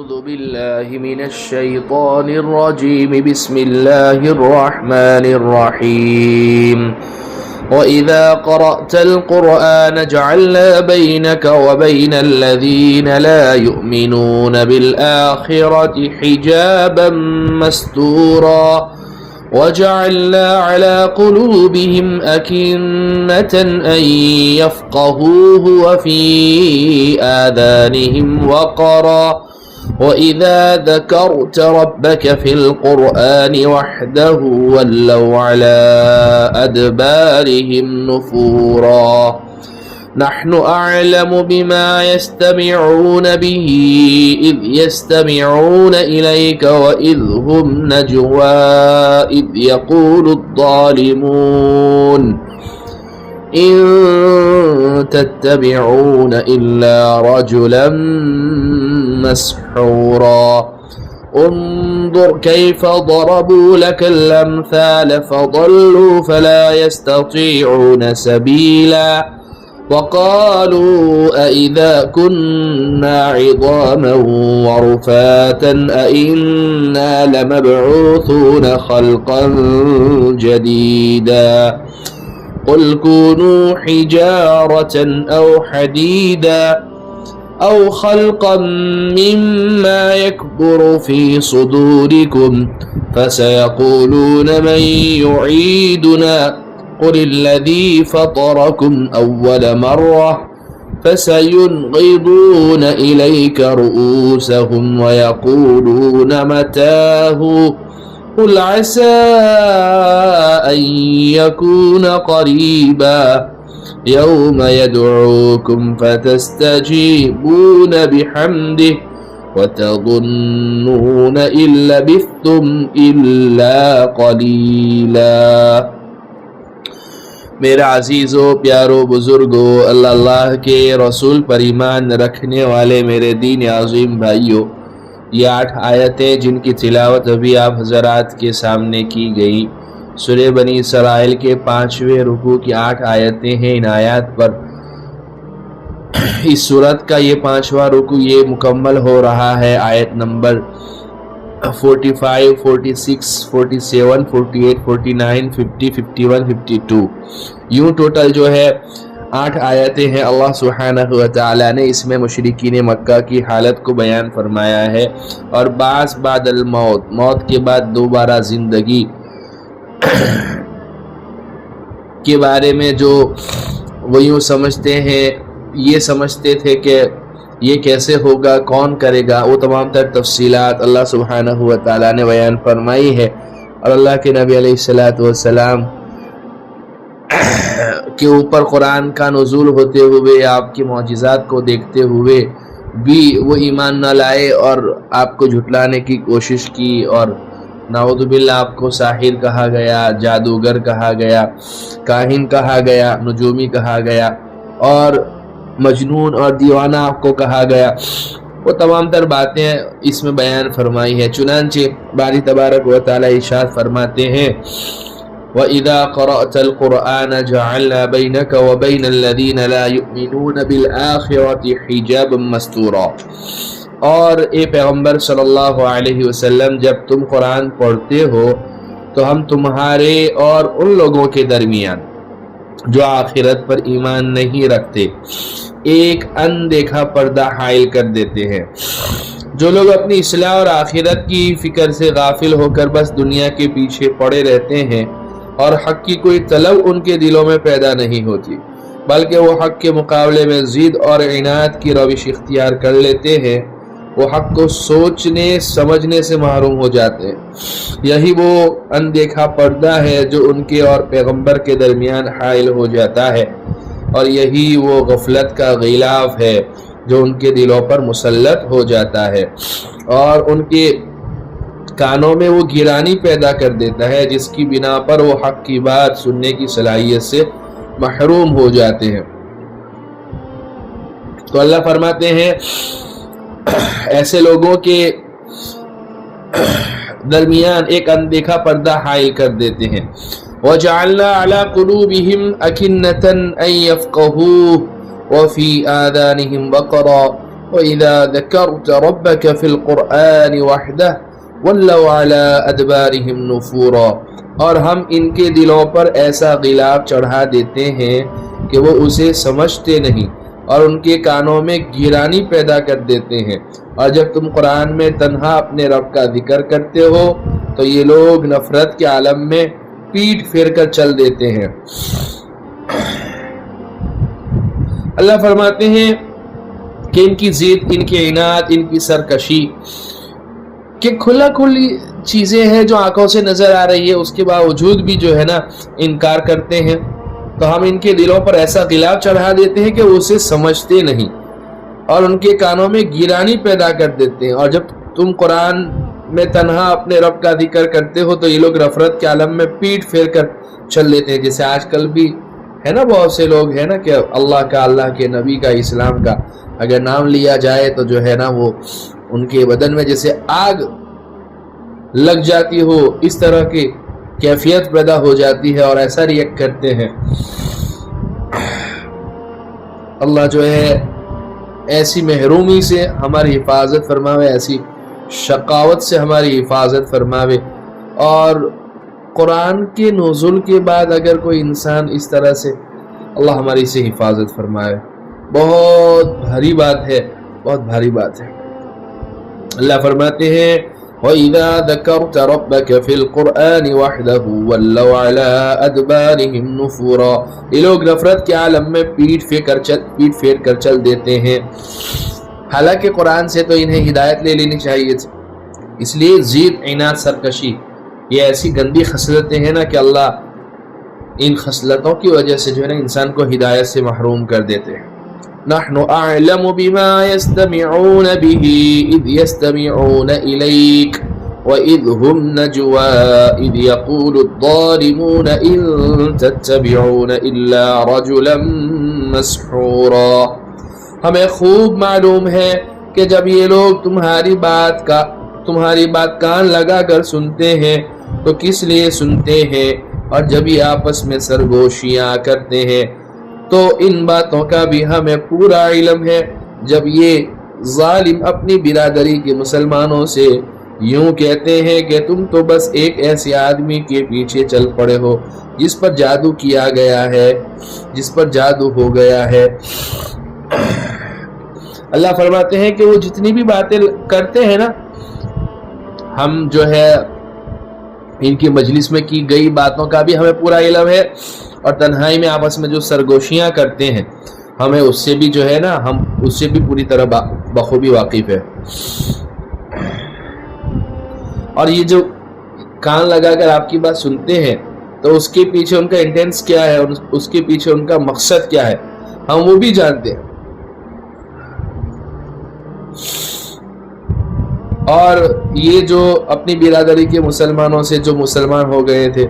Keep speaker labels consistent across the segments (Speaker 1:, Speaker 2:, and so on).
Speaker 1: أعوذ بالله من الشيطان الرجيم بسم الله الرحمن الرحيم وإذا قرأت القرآن جعلنا بينك وبين الذين لا يؤمنون بالآخرة حجابا مستورا وجعلنا على قلوبهم أكنة أن يفقهوه وفي آذانهم وقرا وإذا ذكرت ربك في القرآن وحده ولوا على أدبارهم نفورا نحن أعلم بما يستمعون به إذ يستمعون إليك وإذ هم نجوى إذ يقول الظالمون إن تتبعون إلا رجلا مسحورا انظر كيف ضربوا لك الأمثال فضلوا فلا يستطيعون سبيلا وقالوا أئذا كنا عظاما ورفاتا أئنا لمبعوثون خلقا جديدا قل كونوا حجارة أو حديدا أو خلقا مما يكبر في صدوركم فسيقولون من يعيدنا قل الذي فطركم أول مرة فسينغضون إليك رؤوسهم ويقولون متاه قل عسى أن يكون قريبا يوم يدعوكم فتستجيبون بحمده وتظنون إن لبثتم إلا قليلا۔ میرے عزیزوں، پیاروں، بزرگوں، اللہ کے رسول پر ایمان رکھنے والے میرے دین عظیم بھائیوں، یہ 8 آیتیں جن کی تلاوت ابھی آپ حضرات کے سامنے کی گئی، سورہ بنی اسرائیل کے 5ویں رکوع کی 8 آیتیں ہیں۔ ان آیات پر اس سورت کا یہ 5واں رکوع یہ مکمل ہو رہا ہے۔ آیت نمبر 45، 46، 47، 48، 49، 50، 51، 52، یوں ٹوٹل جو ہے 8 آیتیں ہیں۔ اللہ سبحانہ وتعالی نے اس میں مشرکین مکہ کی حالت کو بیان فرمایا ہے، اور بعض بعد الموت، موت کے بعد دوبارہ زندگی کے بارے میں جو وہ یوں سمجھتے ہیں، یہ سمجھتے تھے کہ یہ کیسے ہوگا، کون کرے گا، وہ تمام تر تفصیلات اللہ سبحانہ وتعالی نے بیان فرمائی ہے۔ اور اللہ کے نبی علیہ السلام کے اوپر قرآن کا نزول ہوتے ہوئے، آپ کے معجزات کو دیکھتے ہوئے بھی وہ ایمان نہ لائے اور آپ کو جھٹلانے کی کوشش کی، اور نعوذ باللہ آپ کو ساحر کہا گیا، جادوگر کہا گیا، کاہن کہا گیا، نجومی کہا گیا، اور مجنون اور دیوانہ آپ کو کہا گیا۔ وہ تمام تر باتیں اس میں بیان فرمائی ہے۔ چنانچہ باری تبارک و تعالی ارشاد فرماتے ہیں وَإِذَا قَرَأْتَ الْقُرْآنَ جَعَلْنَا بَيْنَكَ وَبَيْنَ الَّذِينَ لَا يُؤْمِنُونَ بِالْآخِرَةِ حِجَابًا مَسْتُورًا، اور اے پیغمبر صلی اللہ علیہ وسلم، جب تم قرآن پڑھتے ہو تو ہم تمہارے اور ان لوگوں کے درمیان جو آخرت پر ایمان نہیں رکھتے ایک اندیکھا پردہ حائل کر دیتے ہیں۔ جو لوگ اپنی اصلاح اور آخرت کی فکر سے غافل ہو کر بس دنیا کے پیچھے پڑے رہتے ہیں، اور حق کی کوئی طلب ان کے دلوں میں پیدا نہیں ہوتی، بلکہ وہ حق کے مقابلے میں ضد اور عناد کی روش اختیار کر لیتے ہیں، وہ حق کو سوچنے سمجھنے سے محروم ہو جاتے ہیں۔ یہی وہ اندیکھا پردہ ہے جو ان کے اور پیغمبر کے درمیان حائل ہو جاتا ہے، اور یہی وہ غفلت کا غلاف ہے جو ان کے دلوں پر مسلط ہو جاتا ہے، اور ان کے کانوں میں وہ گرانی پیدا کر دیتا ہے، جس کی بنا پر وہ حق کی بات سننے کی صلاحیت سے محروم ہو جاتے ہیں۔ تو اللہ فرماتے ہیں ایسے لوگوں کے درمیان ایک اندیکھا پردہ حائل کر دیتے ہیں۔ وَجَعَلْنَا عَلَىٰ قُلُوبِهِمْ أَكِنَّةً أَن يَفْقَهُوهُ وَفِي آذَانِهِمْ وَقْرًا وَإِذَا ذَكَرْتَ رَبَّكَ فِي الْقُرْآنِ وَحْدَهُ وَلَّوْا عَلَىٰ أَدْبَارِهِمْ نُفُورًا، اور ہم ان کے دلوں پر ایسا غلاف چڑھا دیتے ہیں کہ وہ اسے سمجھتے نہیں اور ان کے کانوں میں گیرانی پیدا کر دیتے ہیں، اور جب تم قرآن میں تنہا اپنے رب کا ذکر کرتے ہو تو یہ لوگ نفرت کے عالم میں پیٹ پھیر کر چل دیتے ہیں۔ اللہ فرماتے ہیں کہ ان کی ضد، ان کی عناد، ان کی سرکشی کہ کھلا کھلی چیزیں ہیں جو آنکھوں سے نظر آ رہی ہے، اس کے باوجود بھی جو ہے نا انکار کرتے ہیں، تو ہم ان کے دلوں پر ایسا غلاف چڑھا دیتے ہیں کہ وہ اسے سمجھتے نہیں اور ان کے کانوں میں گیرانی پیدا کر دیتے ہیں، اور جب تم قرآن میں تنہا اپنے رب کا ذکر کرتے ہو تو یہ لوگ نفرت کے عالم میں پیٹ پھیر کر چل لیتے ہیں۔ جیسے آج کل بھی ہے نا بہت سے لوگ ہیں نا کہ اللہ کا، اللہ کے نبی کا، اسلام کا اگر نام لیا جائے تو جو ہے نا وہ ان کے بدن میں جیسے آگ لگ جاتی ہو، اس طرح کی کیفیت پیدا ہو جاتی ہے اور ایسا ریئیکٹ کرتے ہیں۔ اللہ جو ہے ایسی محرومی سے ہماری حفاظت فرماوے، ایسی شقاوت سے ہماری حفاظت فرماوے، اور قرآن کے نزول کے بعد اگر کوئی انسان اس طرح سے، اللہ ہماری سے حفاظت فرمائے۔ بہت بھاری بات ہے، بہت بھاری بات ہے۔ اللہ فرماتے ہیں وَإِذَا ذَكَرْتَ رَبَّكَ فِي الْقُرْآنِ وَحْدَهُ وَلَّوْا عَلَىٰ أَدْبَارِهِمْ نُفُورًا، یہ لوگ نفرت کے عالم میں پیٹ پھیر کر چل دیتے ہیں۔ حالانکہ قرآن سے تو انہیں ہدایت لے لینی چاہیے تھی، اس لیے ضد، عناد، سرکشی یہ ایسی گندی خصلتیں ہیں نا کہ اللہ ان خصلتوں کی وجہ سے جو ہے نا انسان کو ہدایت سے محروم کر دیتے ہیں۔ نحن اعلم بما يستمعون به اذ يستمعون اليك واذ هم نجوى اذ يقول الظالمون ان تتبعون الا رجلا مسحورا، ہمیں خوب معلوم ہے کہ جب یہ لوگ تمہاری بات کان لگا کر سنتے ہیں تو کس لیے سنتے ہیں، اور جب یہ آپس میں سرگوشیاں کرتے ہیں تو ان باتوں کا بھی ہمیں پورا علم ہے۔ جب یہ ظالم اپنی برادری کے مسلمانوں سے یوں کہتے ہیں کہ تم تو بس ایک ایسے آدمی کے پیچھے چل پڑے ہو جس پر جادو کیا گیا ہے، جس پر جادو ہو گیا ہے۔ اللہ فرماتے ہیں کہ وہ جتنی بھی باتیں کرتے ہیں نا، ہم جو ہے ان کی مجلس میں کی گئی باتوں کا بھی ہمیں پورا علم ہے، اور تنہائی میں آپس میں جو سرگوشیاں کرتے ہیں ہمیں اس سے بھی جو ہے نا، ہم اس سے بھی پوری طرح بخوبی واقف ہے۔ اور یہ جو کان لگا کر آپ کی بات سنتے ہیں تو اس کے پیچھے ان کا انٹینس کیا ہے، اور اس کے پیچھے ان کا مقصد کیا ہے، ہم وہ بھی جانتے ہیں۔ اور یہ جو اپنی برادری کے مسلمانوں سے جو مسلمان ہو گئے تھے،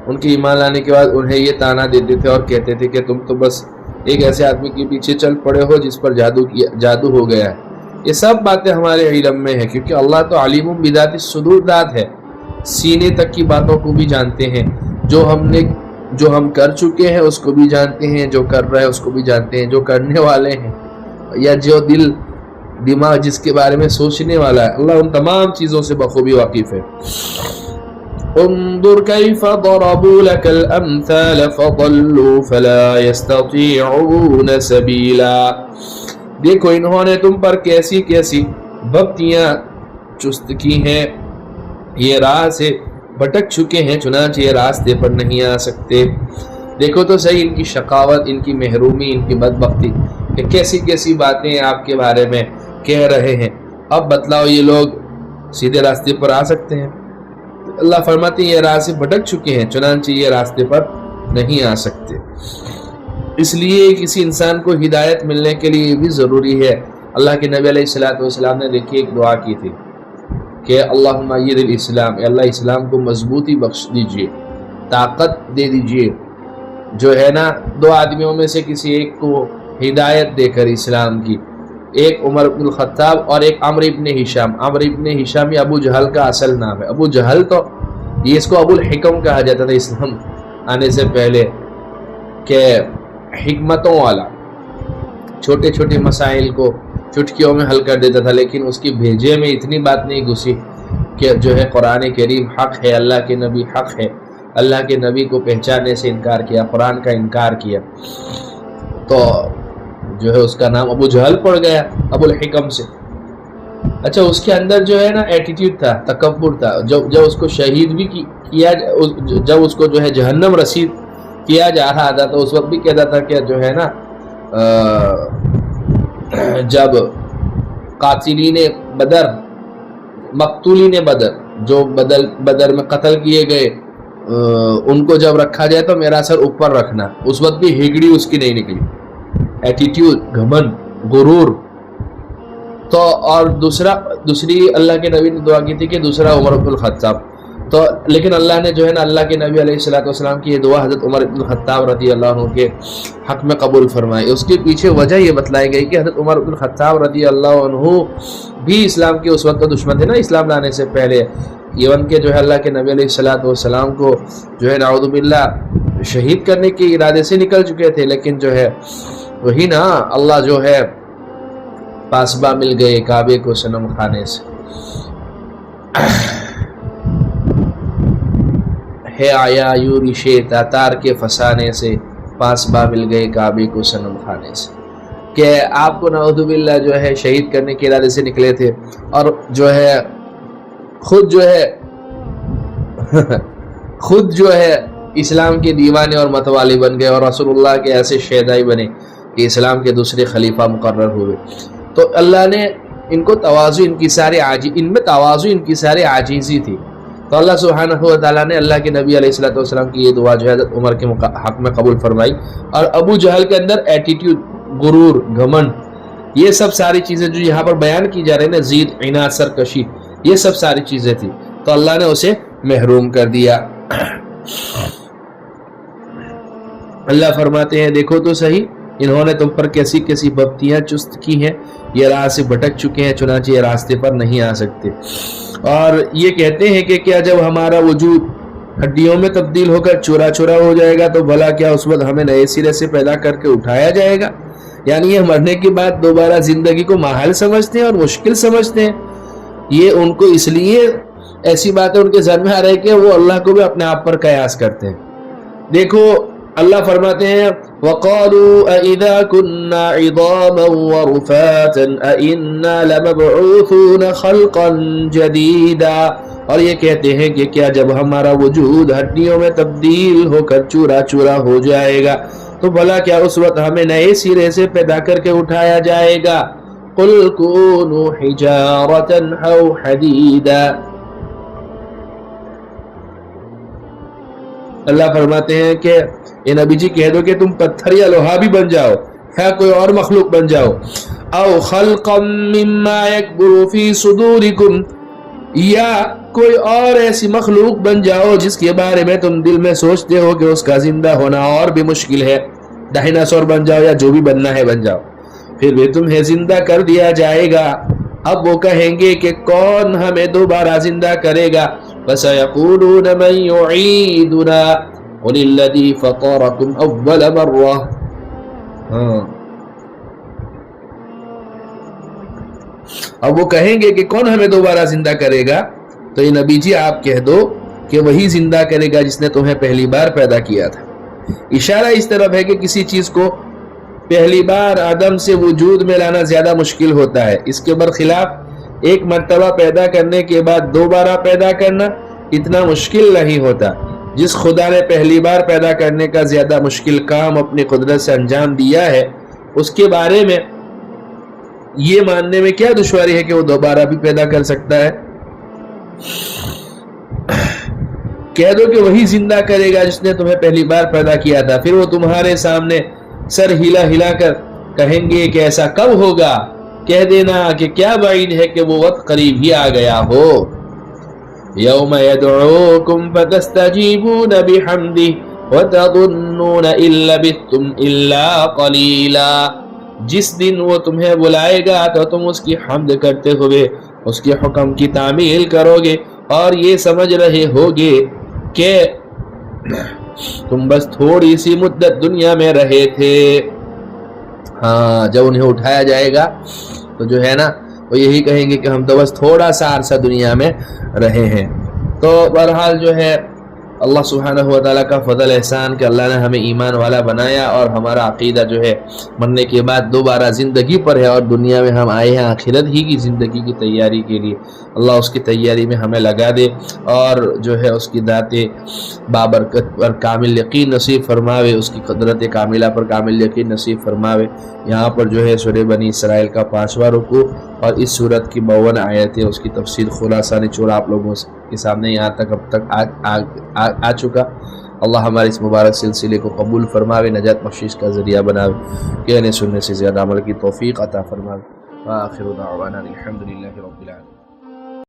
Speaker 1: ان کے ایمان لانے کے بعد انہیں یہ تانا دیتے تھے اور کہتے تھے کہ تم تو بس ایک ایسے آدمی کے پیچھے چل پڑے ہو جس پر جادو ہو گیا ہے۔ یہ سب باتیں ہمارے علم میں ہیں، کیونکہ اللہ تو علیم بذات الصدور ذات ہے، سینے تک کی باتوں کو بھی جانتے ہیں، جو ہم کر چکے ہیں اس کو بھی جانتے ہیں، جو کر رہے ہیں اس کو بھی جانتے ہیں، جو کرنے والے ہیں یا جو دماغ جس کے بارے میں سوچنے والا ہے، اللہ ان تمام چیزوں سے بخوبی واقف ہے۔ انظر کیف ضربوا لك الامثال فضلوا فلا يستطيعون سبیلا، دیکھو انہوں نے تم پر کیسی کیسی بھکتیاں چست کی ہیں، یہ راہ سے بھٹک چکے ہیں، چنانچہ یہ راستے پر نہیں آ سکتے۔ دیکھو تو صحیح ان کی شقاوت، ان کی محرومی، ان کی بدبختی، کہ کیسی کیسی باتیں آپ کے بارے میں کہہ رہے ہیں، اب بتلاؤ یہ لوگ سیدھے راستے پر آ سکتے ہیں؟ اللہ فرماتے ہیں یہ راہ سے بھٹک چکے ہیں، چنانچہ یہ راستے پر نہیں آ سکتے۔ اس لیے کسی انسان کو ہدایت ملنے کے لیے بھی ضروری ہے۔ اللہ کے نبی علیہ السلام نے دیکھی ایک دعا کی تھی کہ اللہم ایّد الاسلام، اے اللہ اسلام کو مضبوطی بخش دیجئے، طاقت دے دیجئے۔ جو ہے نا، دو آدمیوں میں سے کسی ایک کو ہدایت دے کر اسلام کی، ایک عمر بن الخطاب اور ایک عمرو ابن ہشام۔ عمرو ابن ہشام یہ ابو جہل کا اصل نام ہے۔ ابو جہل تو یہ اس کو ابو الحکم کہا جاتا تھا اسلام آنے سے پہلے، کہ حکمتوں والا، چھوٹے چھوٹے مسائل کو چٹکیوں میں حل کر دیتا تھا، لیکن اس کی بھیجے میں اتنی بات نہیں گھسی کہ جو ہے قرآن کریم حق ہے، اللہ کے نبی حق ہے، اللہ کے نبی کو پہچاننے سے انکار کیا، قرآن کا انکار کیا، تو جو ہے اس کا نام ابو جہل پڑ گیا ابو الحکم سے۔ اچھا، اس کے اندر جو ہے نا ایٹیٹیوڈ تھا، تکبر تھا۔ جب اس کو شہید بھی کیا، جب اس کو جو ہے جہنم رسید کیا جا رہا تھا، تو اس وقت بھی کہتا تھا کہ جو ہے نا جب قاتلین بدر، مقتولین بدر، جو بدر میں قتل کیے گئے، ان کو جب رکھا جائے تو میرا سر اوپر رکھنا۔ اس وقت بھی ہگڑی اس کی نہیں نکلی، ایٹیٹیوڈ، گھمنڈ، غرور۔ تو اور دوسری اللہ کے نبی نے دعا کی تھی کہ دوسرا عمر بن الخطاب، تو لیکن اللہ نے جو ہے نا اللہ کے نبی علیہ السلام کی یہ دعا حضرت عمر بن الخطاب رضی اللہ عنہ کے حق میں قبول فرمائی۔ اس کے پیچھے وجہ یہ بتلائی گئی کہ حضرت عمر بن الخطاب رضی اللہ عنہ بھی اسلام کے اس وقت کا دشمن تھے نا، اسلام لانے سے پہلے، ایون کہ جو ہے اللہ کے نبی علیہ السلام کو جو ہے نعوذ باللہ شہید کرنے کے ارادے سے نکل چکے تھے، لیکن جو ہے وہی نا اللہ جو ہے پاسباں مل گئے کعبے کو صنم خانے سے، ہے آیا یوں ریشے تاتار کے فسانے سے، پاسباں مل گئے کعبے کو صنم خانے سے، کہ آپ کو نعوذ باللہ جو ہے شہید کرنے کے ارادے سے نکلے تھے، اور جو ہے خود جو ہے اسلام کے دیوانے اور متوالی بن گئے، اور رسول اللہ کے ایسے شہدائی بنے کہ اسلام کے دوسرے خلیفہ مقرر ہوئے۔ تو اللہ نے ان کو تواضع، ان میں تواضع، ان کی ساری عاجزی تھی، تو اللہ سبحانہ و تعالیٰ نے اللہ کے نبی علیہ السلام کی یہ دعا جو ہے عمر کے حق میں قبول فرمائی۔ اور ابو جہل کے اندر ایٹیٹیوڈ، غرور، گھمنڈ، یہ سب ساری چیزیں جو یہاں پر بیان کی جا رہی ہیں، زید، عناد، سرکشی، یہ سب ساری چیزیں تھی، تو اللہ نے اسے محروم کر دیا۔ اللہ فرماتے ہیں دیکھو تو صحیح انہوں نے تم پر کیسی کیسی ببتیاں چست کی ہیں، یہ راہ سے بھٹک چکے ہیں، چنانچہ یہ راستے پر نہیں آ سکتے۔ اور یہ کہتے ہیں کہ کیا جب ہمارا وجود ہڈیوں میں تبدیل ہو کر چورا چورا ہو جائے گا تو بھلا کیا اس وقت ہمیں نئے سرے سے پیدا کر کے اٹھایا جائے گا؟ یعنی یہ مرنے کے بعد دوبارہ زندگی کو محال سمجھتے ہیں اور مشکل سمجھتے ہیں۔ یہ ان کو اس لیے ایسی باتیں ان کے ذہن میں آ رہی ہے کہ وہ اللہ کو بھی اپنے آپ پر قیاس کرتے ہیں۔ دیکھو اللہ فرماتے ہیں وَقَالُوا أَإِذَا كُنَّا عِظَامًا وَرُفَاتًا أَإِنَّا لَمَبْعُوثُونَ خَلْقًا جَدِيدًا، اور یہ کہتے ہیں کہ کیا جب ہمارا وجود ہڈیوں میں تبدیل ہو کر چورا چورا ہو جائے گا تو بھلا کیا اس وقت ہمیں نئے سرے سے پیدا کر کے اٹھایا جائے گا؟ قُلْ كُونُوا حِجَارَةً أَوْ حَدِيدًا، اللہ فرماتے ہیں کہ اے نبی جی کہہ دو کہ تم پتھر یا لوہا بھی بن جاؤ، یا کوئی اور مخلوق بن جاؤ، او خلقا مما یکبر فی صدورکم، یا کوئی اور ایسی مخلوق بن جاؤ جس کے بارے میں تم دل میں سوچتے ہو کہ اس کا زندہ ہونا اور بھی مشکل ہے، ڈائناسور بن جاؤ یا جو بھی بننا ہے بن جاؤ، پھر بھی تمہیں زندہ کر دیا جائے گا۔ اب وہ کہیں گے کہ کون ہمیں دوبارہ زندہ کرے گا؟ فَسَيَقُولُونَ مَن يُعِيدُنَا قُلِ الَّذِي فَطَرَكُمْ أَوَّلَ مَرَّةٍ، اب وہ کہیں گے کہ کون ہمیں دوبارہ زندہ کرے گا؟ تو یہ نبی جی آپ کہہ دو کہ وہی زندہ کرے گا جس نے تمہیں پہلی بار پیدا کیا تھا۔ اشارہ اس طرف ہے کہ کسی چیز کو پہلی بار عدم سے وجود میں لانا زیادہ مشکل ہوتا ہے، اس کے برخلاف ایک مرتبہ پیدا کرنے کے بعد دوبارہ پیدا کرنا اتنا مشکل نہیں ہوتا۔ جس خدا نے پہلی بار پیدا کرنے کا زیادہ مشکل کام اپنی قدرت سے انجام دیا ہے، اس کے بارے میں یہ ماننے میں کیا دشواری ہے کہ وہ دوبارہ بھی پیدا کر سکتا ہے؟ کہہ دو کہ وہی زندہ کرے گا جس نے تمہیں پہلی بار پیدا کیا تھا، پھر وہ تمہارے سامنے سر ہلا ہلا کر کہیں گے کہ ایسا کب ہوگا؟ کہہ دینا کہ کیا بعید ہے کہ وہ وقت قریب ہی آ گیا ہو۔ یوم یدعوکم فتستجیبون بحمدہ وتظنون ان لبثتم الا قلیلا، جس دن وہ تمہیں بلائے گا تو تم اس کی حمد کرتے ہوئے اس کے حکم کی تعمیل کرو گے اور یہ سمجھ رہے ہوگے کہ تم بس تھوڑی سی مدت دنیا میں رہے تھے۔ ہاں، جب انہیں اٹھایا جائے گا تو جو ہے نا وہ یہی کہیں گے کہ ہم تو بس تھوڑا سا عرصہ دنیا میں رہے ہیں۔ تو بہرحال جو ہے اللہ سبحانہ و تعالیٰ کا فضل احسان کہ اللہ نے ہمیں ایمان والا بنایا، اور ہمارا عقیدہ جو ہے مرنے کے بعد دوبارہ زندگی پر ہے، اور دنیا میں ہم آئے ہیں آخرت ہی کی زندگی کی تیاری کے لیے۔ اللہ اس کی تیاری میں ہمیں لگا دے، اور جو ہے اس کی ذات بابرکت پر کامل یقین نصیب فرماوے، اس کی قدرت کاملہ پر کامل یقین نصیب فرماوے۔ یہاں پر جو ہے سورہ بنی اسرائیل کا 5واں رکوع اور اس سورت کی 52 آیتیں، اس کی تفصیل خلاصہ نچوڑ آپ لوگوں کے سامنے یہاں تک اب تک آ چکا۔ اللہ ہمارے اس مبارک سلسلے کو قبول فرماوے، نجات بخشش کا ذریعہ بناوے، کہنے سننے سے زیادہ عمل کی توفیق عطا فرماوے۔ وآخر دعوانا الحمدللہ رب العالمین۔